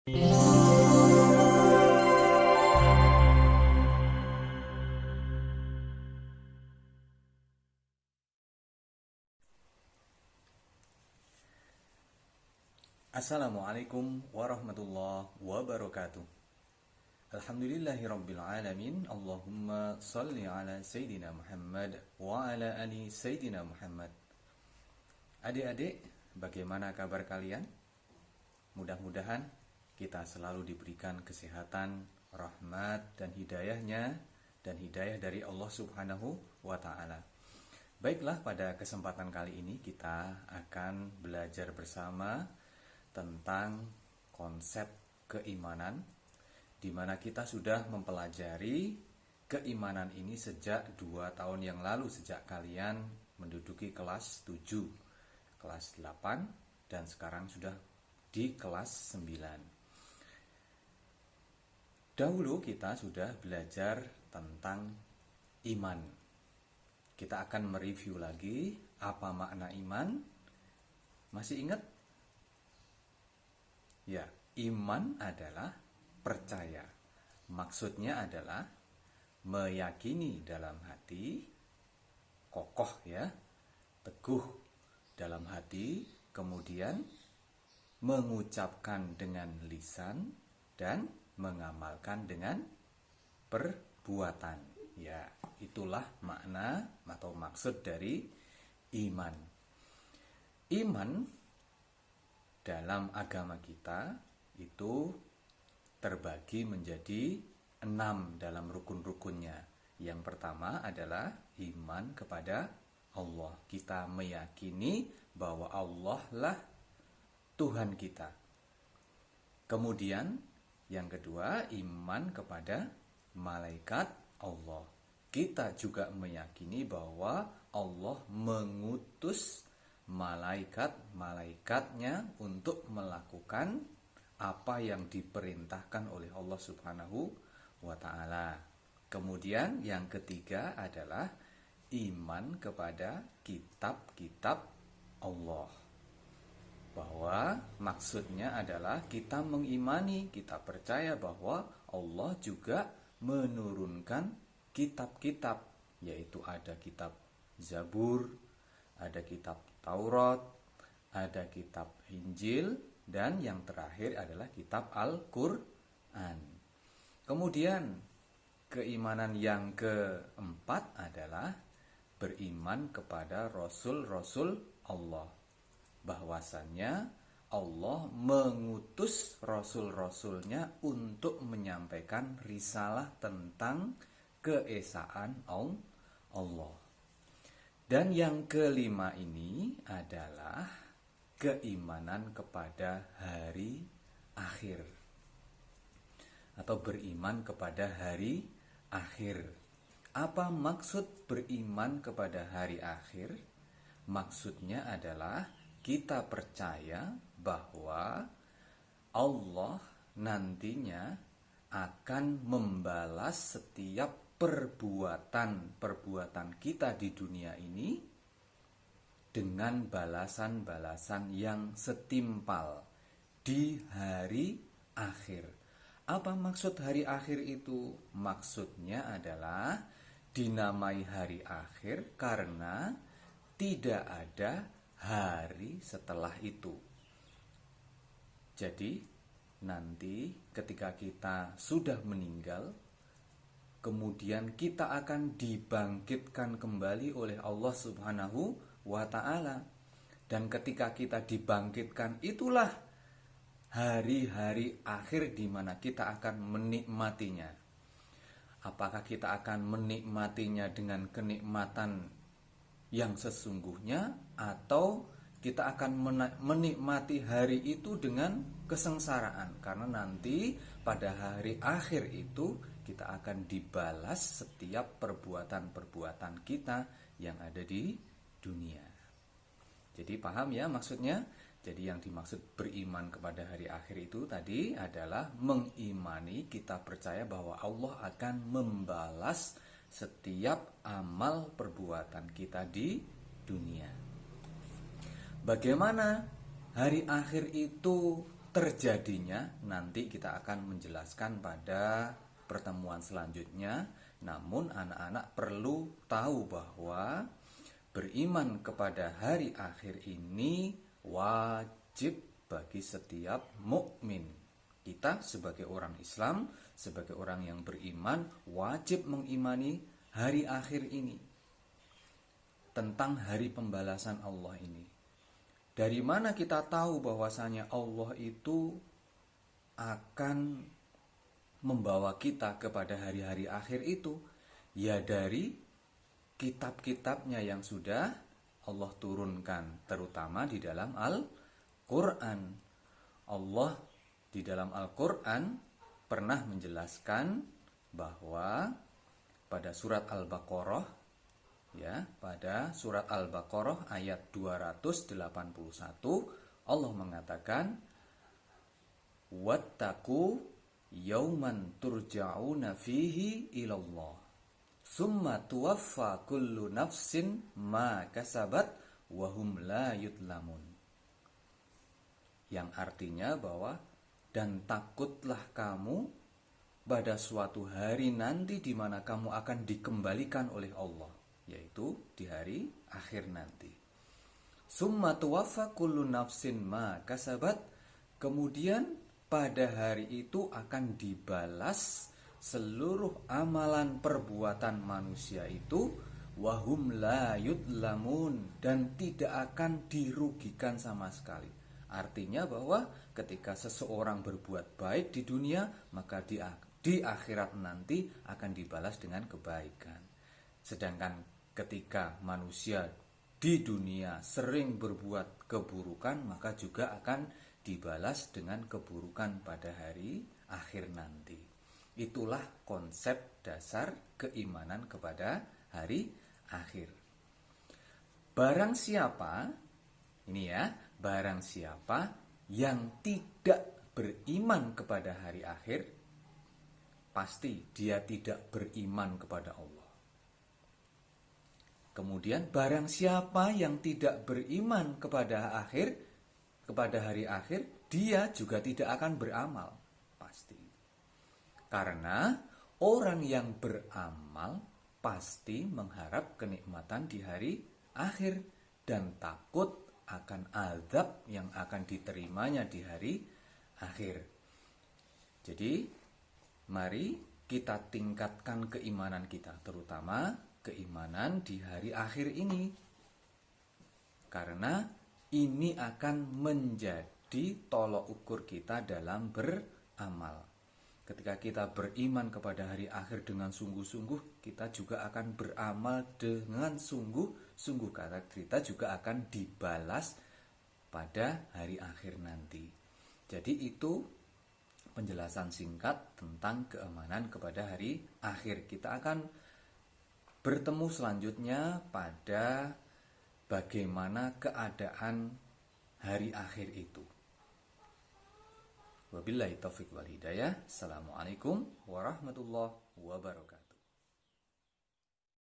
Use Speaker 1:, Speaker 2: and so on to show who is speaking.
Speaker 1: Assalamualaikum warahmatullahi wabarakatuh. Alhamdulillahirabbil alamin. Allahumma shalli ala Sayyidina Muhammad wa ala ali Sayyidina Muhammad. Adik-adik, bagaimana kabar kalian? Mudah-mudahan kita selalu diberikan kesehatan, rahmat dan hidayahnya, dan hidayah dari Allah Subhanahu wa ta'ala. Baiklah, pada kesempatan kali ini kita akan belajar bersama tentang konsep keimanan, di mana kita sudah mempelajari keimanan ini sejak 2 tahun yang lalu, sejak kalian menduduki kelas 7, kelas 8, dan sekarang sudah di kelas 9. Dahulu kita sudah belajar tentang iman. Kita akan mereview lagi apa makna iman. Masih ingat? Ya, iman adalah percaya. Maksudnya adalah meyakini dalam hati, kokoh ya, teguh dalam hati, kemudian mengucapkan dengan lisan dan mengamalkan dengan perbuatan. Ya, itulah makna atau maksud dari iman. Iman dalam agama kita itu terbagi menjadi 6 dalam rukun-rukunnya. Yang pertama adalah iman kepada Allah. Kita meyakini bahwa Allah lah Tuhan kita. Kemudian yang kedua, iman kepada malaikat Allah. Kita juga meyakini bahwa Allah mengutus malaikat-malaikatnya untuk melakukan apa yang diperintahkan oleh Allah Subhanahu wa ta'ala. Kemudian yang ketiga adalah iman kepada kitab-kitab Allah. Bahwa maksudnya adalah kita mengimani, kita percaya bahwa Allah juga menurunkan kitab-kitab, yaitu ada kitab Zabur, ada kitab Taurat, ada kitab Injil, dan yang terakhir adalah kitab Al-Quran. Kemudian keimanan yang keempat adalah beriman kepada Rasul-Rasul Allah. Bahwasannya Allah mengutus Rasul-Rasulnya untuk menyampaikan risalah tentang keesaan Allah. Dan yang kelima ini adalah keimanan kepada hari akhir, atau beriman kepada hari akhir. Apa maksud beriman kepada hari akhir? Maksudnya adalah kita percaya bahwa Allah nantinya akan membalas setiap perbuatan kita di dunia ini dengan balasan-balasan yang setimpal di hari akhir. Apa maksud hari akhir itu? Maksudnya adalah dinamai hari akhir karena tidak ada hari setelah itu. Jadi nanti ketika kita sudah meninggal, kemudian kita akan dibangkitkan kembali oleh Allah Subhanahu wa ta'ala. Dan ketika kita dibangkitkan, itulah hari-hari akhir di mana kita akan menikmatinya. Apakah kita akan menikmatinya dengan kenikmatan yang sesungguhnya, atau kita akan menikmati hari itu dengan kesengsaraan? Karena nanti pada hari akhir itu kita akan dibalas setiap perbuatan-perbuatan kita yang ada di dunia. Jadi paham ya maksudnya? Jadi yang dimaksud beriman kepada hari akhir itu tadi adalah mengimani, kita percaya bahwa Allah akan membalas setiap amal perbuatan kita di dunia. Bagaimana hari akhir itu terjadinya nanti kita akan menjelaskan pada pertemuan selanjutnya. Namun anak-anak perlu tahu bahwa beriman kepada hari akhir ini wajib bagi setiap mukmin. Kita sebagai orang Islam, sebagai orang yang beriman, wajib mengimani hari akhir ini, tentang hari pembalasan Allah ini. Dari mana kita tahu bahwasanya Allah itu akan membawa kita kepada hari-hari akhir itu? Ya dari kitab-kitabnya yang sudah Allah turunkan, terutama di dalam Al-Quran. Allah di dalam Al-Quran pernah menjelaskan bahwa pada surat Al-Baqarah, ya, pada surat Al-Baqarah ayat 281 Allah mengatakan, wattaqu yauman turja'una fihi ilallah summa tuwaffa kullu nafsin ma kasabat wa hum la yudlamun. Yang artinya bahwa dan takutlah kamu pada suatu hari nanti di mana kamu akan dikembalikan oleh Allah, yaitu di hari akhir nanti. Summa tuwaffa kullu nafsin ma kasabat, kemudian pada hari itu akan dibalas seluruh amalan perbuatan manusia itu, wahum la yudlamun, dan tidak akan dirugikan sama sekali. Artinya bahwa ketika seseorang berbuat baik di dunia, maka di akhirat nanti akan dibalas dengan kebaikan. Sedangkan ketika manusia di dunia sering berbuat keburukan, maka juga akan dibalas dengan keburukan pada hari akhir nanti. Itulah konsep dasar keimanan kepada hari akhir. Barang siapa, ini ya, barang siapa yang tidak beriman kepada hari akhir, pasti dia tidak beriman kepada Allah. Kemudian barang siapa yang tidak beriman kepada hari akhir, dia juga tidak akan beramal, pasti. Karena orang yang beramal pasti mengharap kenikmatan di hari akhir dan takut akan azab yang akan diterimanya di hari akhir. Jadi, mari kita tingkatkan keimanan kita, terutama keimanan di hari akhir ini. Karena ini akan menjadi tolok ukur kita dalam beramal. Ketika kita beriman kepada hari akhir dengan sungguh-sungguh, kita juga akan beramal dengan sungguh-sungguh, karena kita juga akan dibalas pada hari akhir nanti. Jadi itu penjelasan singkat tentang keimanan kepada hari akhir. Kita akan bertemu selanjutnya pada bagaimana keadaan hari akhir itu. Wabillahi taufiq wal hidayah. Assalamualaikum warahmatullahi wabarakatuh.